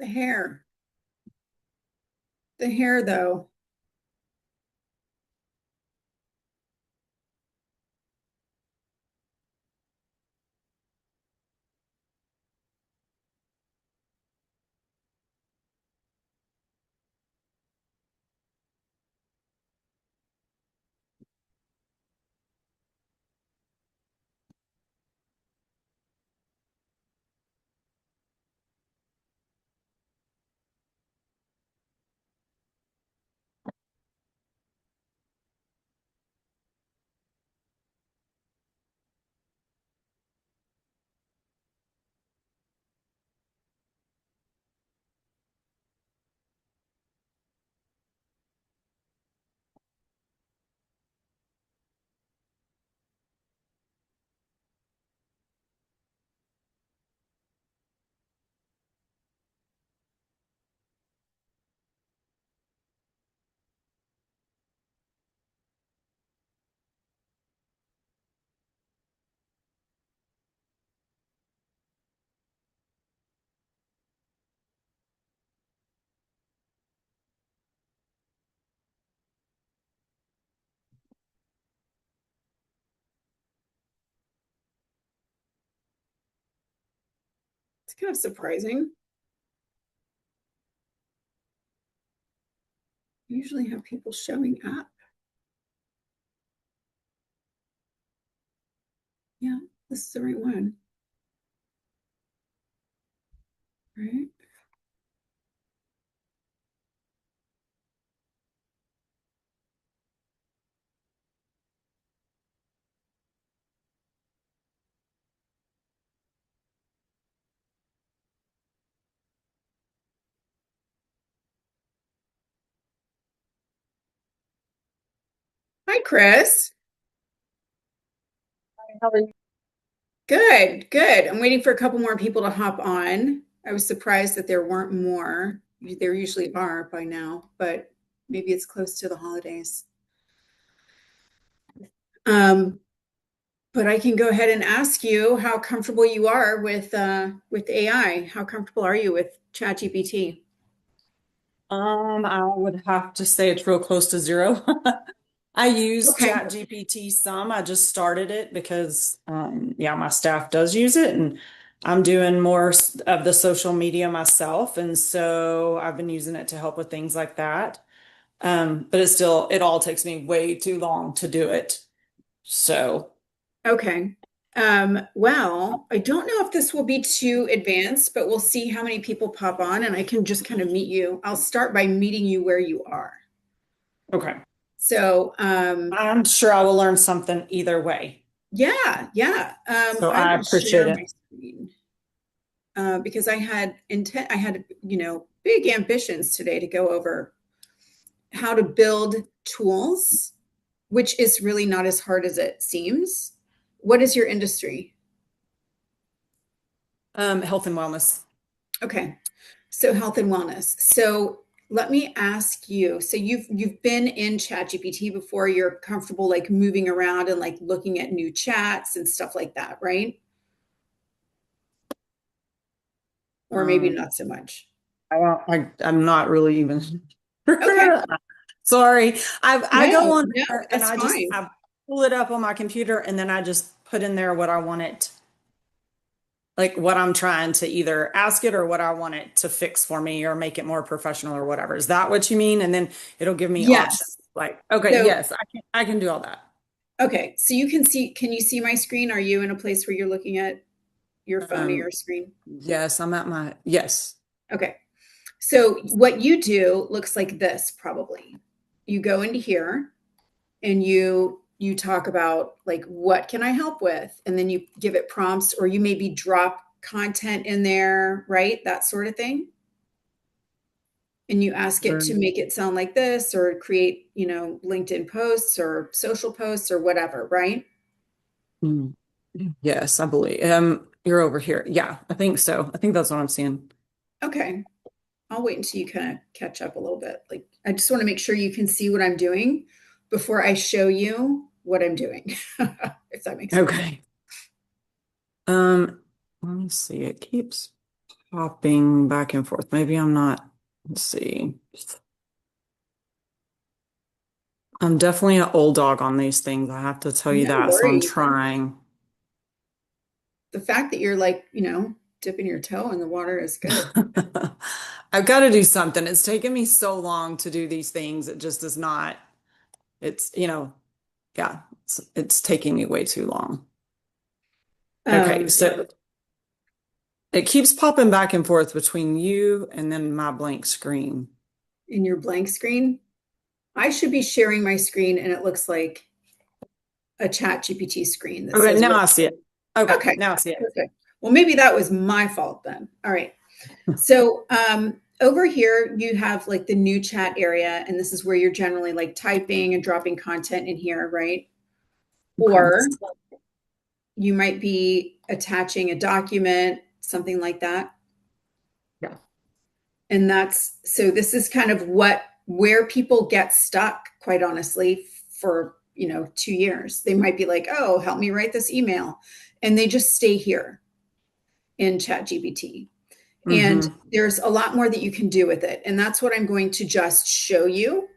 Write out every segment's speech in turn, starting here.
The hair. The hair, though. It's kind of surprising. I usually have people showing up. Yeah, this is the right one. Right? Hi, Chris. How are you? Good, good. I'm waiting for a couple more people to hop on. I was surprised that there weren't more. There usually are by now, but maybe it's close to the holidays. Um, but I can go ahead and ask you how comfortable you are with AI. How comfortable are you with ChatGPT? I would have to say it's real close to zero. I use Okay. ChatGPT some. I just started it because, yeah, my staff does use it, and I'm doing more of the social media myself, and so I've been using it to help with things like that. But it all takes me way too long to do it. So, Okay. Well, I don't know if this will be too advanced, but we'll see how many people pop on and I can just kind of meet you. I'll start by meeting you where you are. okay. So, I'm sure I will learn something either way. yeah, yeah. So I I will appreciate share my it. screen because I had, big ambitions today to go over how to build tools, which is really not as hard as it seems. What is your industry? Health and wellness. Okay. So health and wellness. So let me ask you. So you've been in ChatGPT before. You're comfortable like moving around and like looking at new chats and stuff like that, right? Or maybe Um, not so much. I'm not really even. Okay. Sorry. I go No, on no, there and that's fine. I pull it up on my computer and then I just put in there what I want it, like what I'm trying to either ask it or what I want it to fix for me or make it more professional or whatever. Is that what you mean? And then it'll give me options. Yes. Like, okay, So yes, I can do all that. okay. So can you see my screen? Are you in a place where you're looking at your phone or Um, your screen? yes, I'm at my yes. Okay. So what you do looks like this probably. You go into here and you talk about like what can I help with, and then you give it prompts or you maybe drop content in there, right? That sort of thing. And you ask it to Um, make it sound like this or create, LinkedIn posts or social posts or whatever, right? mm, yes, I believe. You're over here. Yeah, I think so. I think that's what I'm seeing. Okay. I'll wait until you kind of catch up a little bit. Like I just want to make sure you can see what I'm doing before I show you what I'm doing. If that makes sense. Okay. Um, let me see. It keeps. hopping back and forth. Maybe I'm not. Let's see. I'm definitely an old dog on these things. I have to tell you No that. So I'm worries. trying. The fact that you're like, dipping your toe in the water is good. I've got to do something. It's taken me so long to do these things. It just is not, yeah, it's taking me way too long. Okay, Um, so it keeps popping back and forth between you and then my blank screen. in your blank screen, I should be sharing my screen and it looks like a chat GPT screen that Okay, says now what. I see it. Okay, Okay, now I see it. perfect. Well, maybe that was my fault then. All right. So over here, you have like the new chat area, and this is where you're generally like typing and dropping content in here, right? Okay. Or you might be attaching a document, something like that. Yeah. And that's so this is kind of where people get stuck, quite honestly, for 2 years. They might be like, oh, help me write this email. And they just stay here in ChatGPT. And Mm-hmm. there's a lot more that you can do with it. And that's what I'm going to just show you.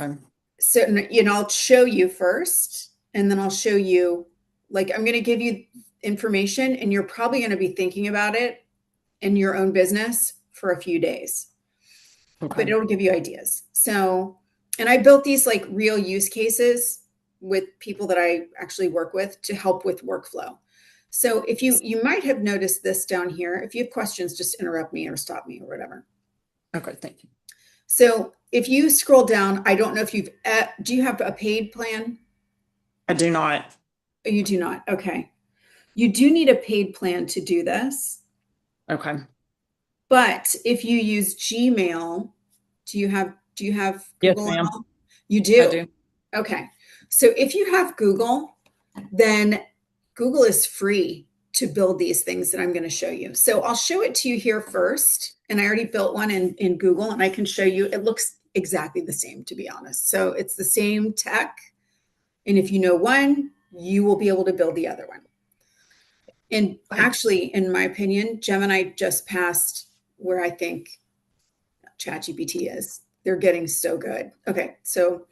Okay. So, I'll show you first, and then I'll show you, like, I'm going to give you information, and you're probably going to be thinking about it in your own business for a few days, but Okay. it'll give you ideas. So, and I built these like real use cases with people that I actually work with to help with workflow. So if you might have noticed this down here, if you have questions, just interrupt me or stop me or whatever. Okay, thank you. So if you scroll down, I don't know if do you have a paid plan? I do not. You do not. Okay. You do need a paid plan to do this. Okay. But if you use Gmail, do you have Yes, Google at ma'am. all? You I do. do. Okay. So if you have Google, then Google is free to build these things that I'm going to show you. So I'll show it to you here first. And I already built one in Google and I can show you. It looks exactly the same, to be honest. So it's the same tech. And if you know one, you will be able to build the other one. And Okay. actually, in my opinion, Gemini just passed where I think ChatGPT is. They're getting so good. Okay, so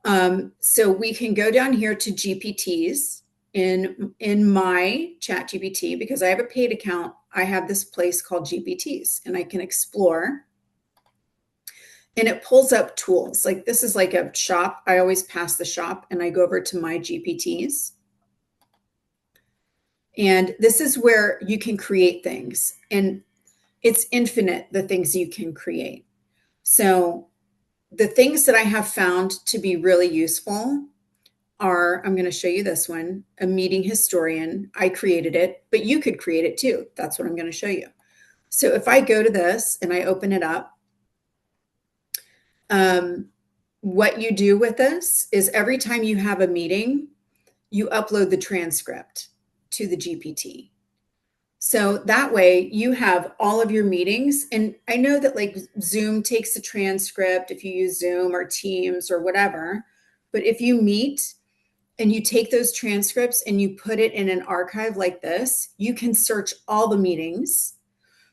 we can go down here to GPTs in my ChatGPT because I have a paid account. I have this place called GPTs, and I can explore, and it pulls up tools. Like this is like a shop. I always pass the shop, and I go over to my GPTs, and this is where you can create things, and it's infinite the things you can create. So the things that I have found to be really useful are, I'm going to show you this one, a meeting historian. I created it, but you could create it too. That's what I'm going to show you. So if I go to this and I open it up, um, what you do with this is every time you have a meeting, you upload the transcript to the GPT. So that way you have all of your meetings. And I know that like Zoom takes the transcript if you use Zoom or Teams or whatever. But if you meet and you take those transcripts and you put it in an archive like this, you can search all the meetings.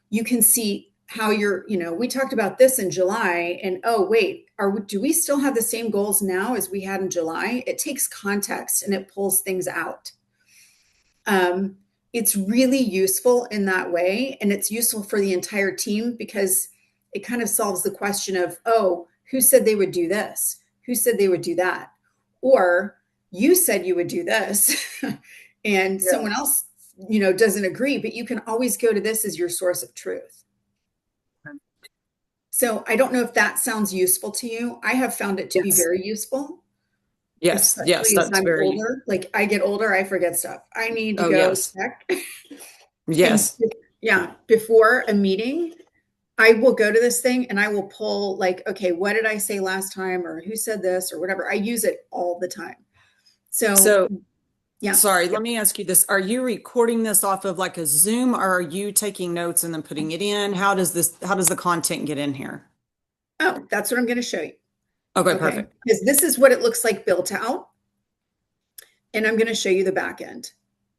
You can see how we talked about this in July and oh, wait, do we still have the same goals now as we had in July? It takes context and it pulls things out. It's really useful in that way. And it's useful for the entire team because it kind of solves the question of, oh, who said they would do this? Who said they would do that? Or you said you would do this and Yeah. someone else, doesn't agree, but you can always go to this as your source of truth. So I don't know if that sounds useful to you. I have found it to be Yes. very useful, Yes. Yes. especially as That's I'm very, older. Like I get older, I forget stuff. I need to oh, go yes. check. And Yes. yeah, before a meeting, I will go to this thing and I will pull like, okay, what did I say last time or who said this or whatever. I use it all the time. So So, yeah. sorry, let me ask you this. Are you recording this off of like a Zoom or are you taking notes and then putting it in? How does the content get in here? Oh, that's what I'm going to show you. Okay, Okay. perfect. Because this is what it looks like built out. And I'm going to show you the back end.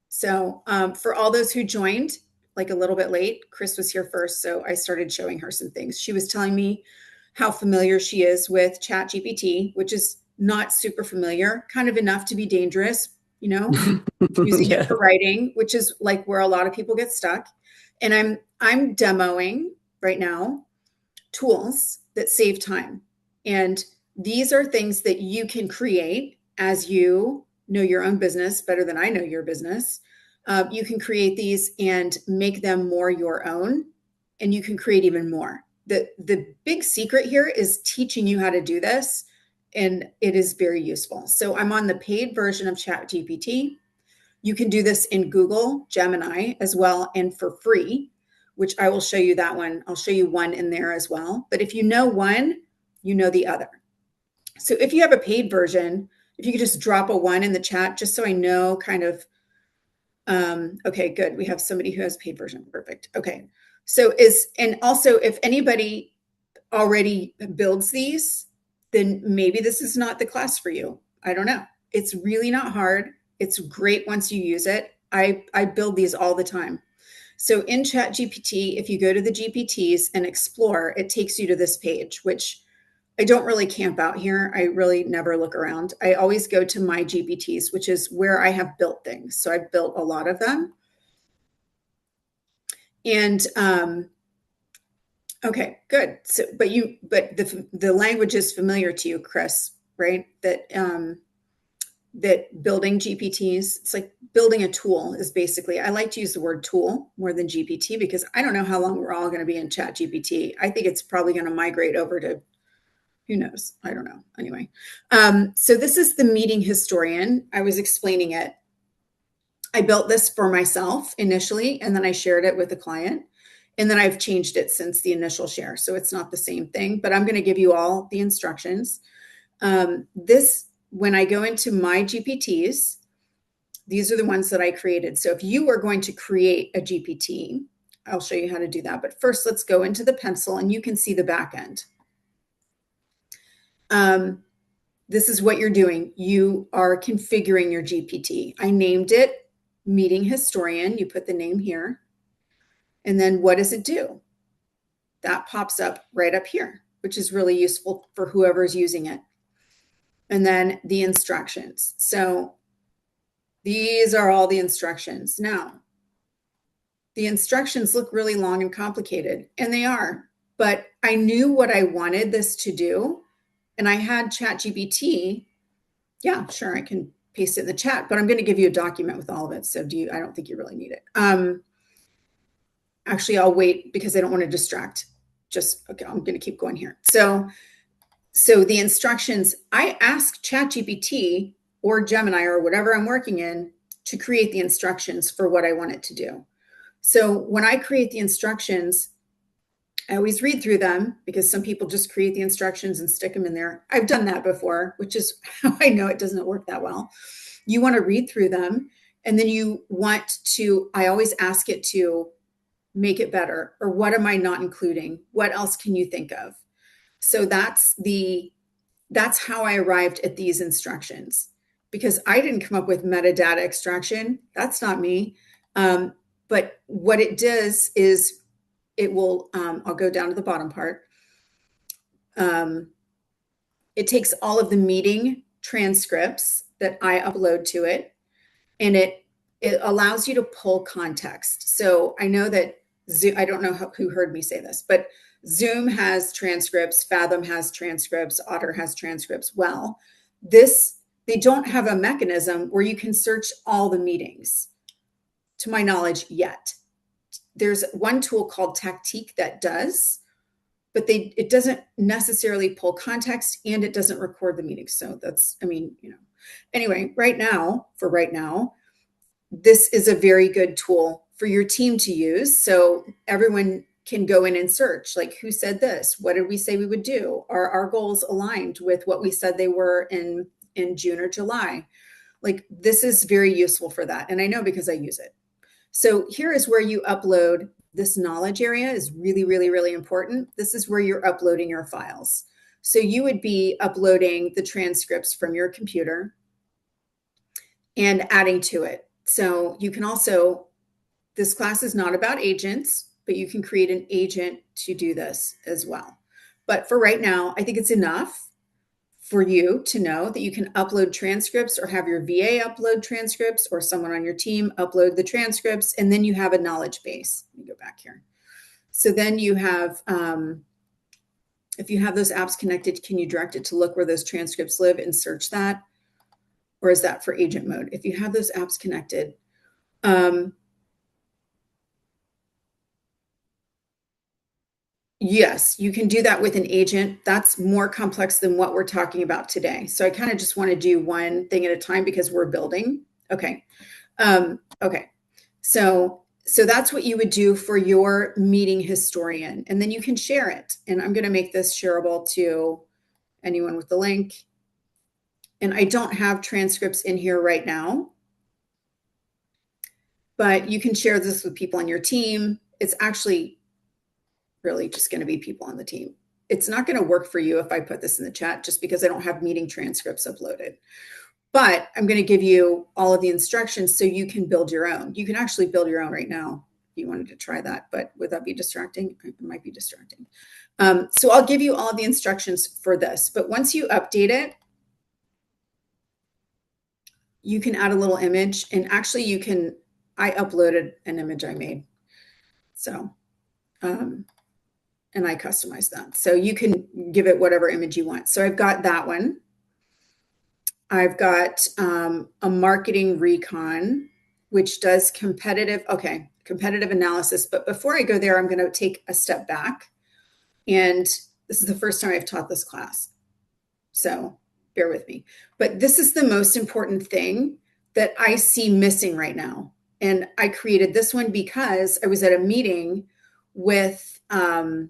So for all those who joined, like a little bit late. Chris was here first, so I started showing her some things. She was telling me how familiar she is with ChatGPT, which is not super familiar, kind of enough to be dangerous, you know, using it Yeah. for writing, which is like where a lot of people get stuck. And I'm demoing right now tools that save time. And these are things that you can create as you know your own business better than I know your business. You can create these and make them more your own, and you can create even more. The big secret here is teaching you how to do this, and it is very useful. So I'm on the paid version of ChatGPT. You can do this in Google Gemini as well and for free, which I will show you that one. I'll show you one in there as well. But if you know one, you know the other. So if you have a paid version, if you could just drop a one in the chat, just so I know kind of, okay, good. We have somebody who has paid version. Perfect. Okay. So and also if anybody already builds these, then maybe this is not the class for you. I don't know. It's really not hard. It's great once you use it. I build these all the time. So in ChatGPT, if you go to the GPTs and explore, it takes you to this page, which I don't really camp out here. I really never look around. I always go to my GPTs, which is where I have built things. So I've built a lot of them. And okay, good. So, but the language is familiar to you, Chris, right? That building GPTs, it's like building a tool is basically, I like to use the word tool more than GPT because I don't know how long we're all going to be in Chat GPT. I think it's probably going to migrate over to, who knows? I don't know. Anyway, so this is the meeting historian. I was explaining it. I built this for myself initially, and then I shared it with a client. And then I've changed it since the initial share. So it's not the same thing, but I'm going to give you all the instructions. When I go into my GPTs, these are the ones that I created. So if you are going to create a GPT, I'll show you how to do that. But first, let's go into the pencil and you can see the back end. This is what you're doing. You are configuring your GPT. I named it Meeting Historian. You put the name here. And then what does it do? That pops up right up here, which is really useful for whoever's using it. And then the instructions. So these are all the instructions. Now, the instructions look really long and complicated, and they are, but I knew what I wanted this to do, and I had ChatGPT. Yeah, sure, I can paste it in the chat, but I'm going to give you a document with all of it. So I don't think you really need it. Actually, I'll wait because I don't want to distract. Okay, I'm going to keep going here. So the instructions, I ask ChatGPT or Gemini or whatever I'm working in to create the instructions for what I want it to do. So when I create the instructions, I always read through them because some people just create the instructions and stick them in there. I've done that before, which is how I know it doesn't work that well. You want to read through them, and then I always ask it to make it better, or what am I not including? What else can you think of? So that's how I arrived at these instructions, because I didn't come up with metadata extraction. That's not me. But what it does is it will, I'll go down to the bottom part. It takes all of the meeting transcripts that I upload to it, and it allows you to pull context. So I know that Zoom, I don't know who heard me say this, but Zoom has transcripts, Fathom has transcripts, Otter has transcripts. Well, they don't have a mechanism where you can search all the meetings, to my knowledge, yet. There's one tool called Tactique that does, but it doesn't necessarily pull context, and it doesn't record the meeting. So anyway, right now, this is a very good tool for your team to use. So everyone can go in and search, like, who said this? What did we say we would do? Are our goals aligned with what we said they were in June or July? Like, this is very useful for that. And I know because I use it. So here is where you upload. This knowledge area is really, really, really important. This is where you're uploading your files. So you would be uploading the transcripts from your computer and adding to it. So you can also, this class is not about agents, but you can create an agent to do this as well. But for right now, I think it's enough for you to know that you can upload transcripts or have your VA upload transcripts or someone on your team upload the transcripts, and then you have a knowledge base. Let me go back here. So then you have, if you have those apps connected, can you direct it to look where those transcripts live and search that? Or is that for agent mode? If you have those apps connected, yes, you can do that with an agent. That's more complex than what we're talking about today. So I kind of just want to do one thing at a time because we're building. Okay. Okay. So that's what you would do for your meeting historian. And then you can share it. And I'm going to make this shareable to anyone with the link. And I don't have transcripts in here right now, but you can share this with people on your team. It's actually really just going to be people on the team. It's not going to work for you if I put this in the chat just because I don't have meeting transcripts uploaded. But I'm going to give you all of the instructions so you can build your own. You can actually build your own right now if you wanted to try that, but would that be distracting? It might be distracting. So I'll give you all of the instructions for this, but once you update it, you can add a little image, and actually you can, I uploaded an image I made. So, and I customized that. So you can give it whatever image you want. So I've got that one. I've got a marketing recon, which does competitive analysis. But before I go there, I'm going to take a step back. And this is the first time I've taught this class. So bear with me. But this is the most important thing that I see missing right now. And I created this one because I was at a meeting with a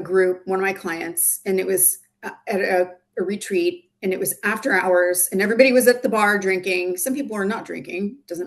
group, one of my clients, and it was at a retreat, and it was after hours, and everybody was at the bar drinking. Some people are not drinking, doesn't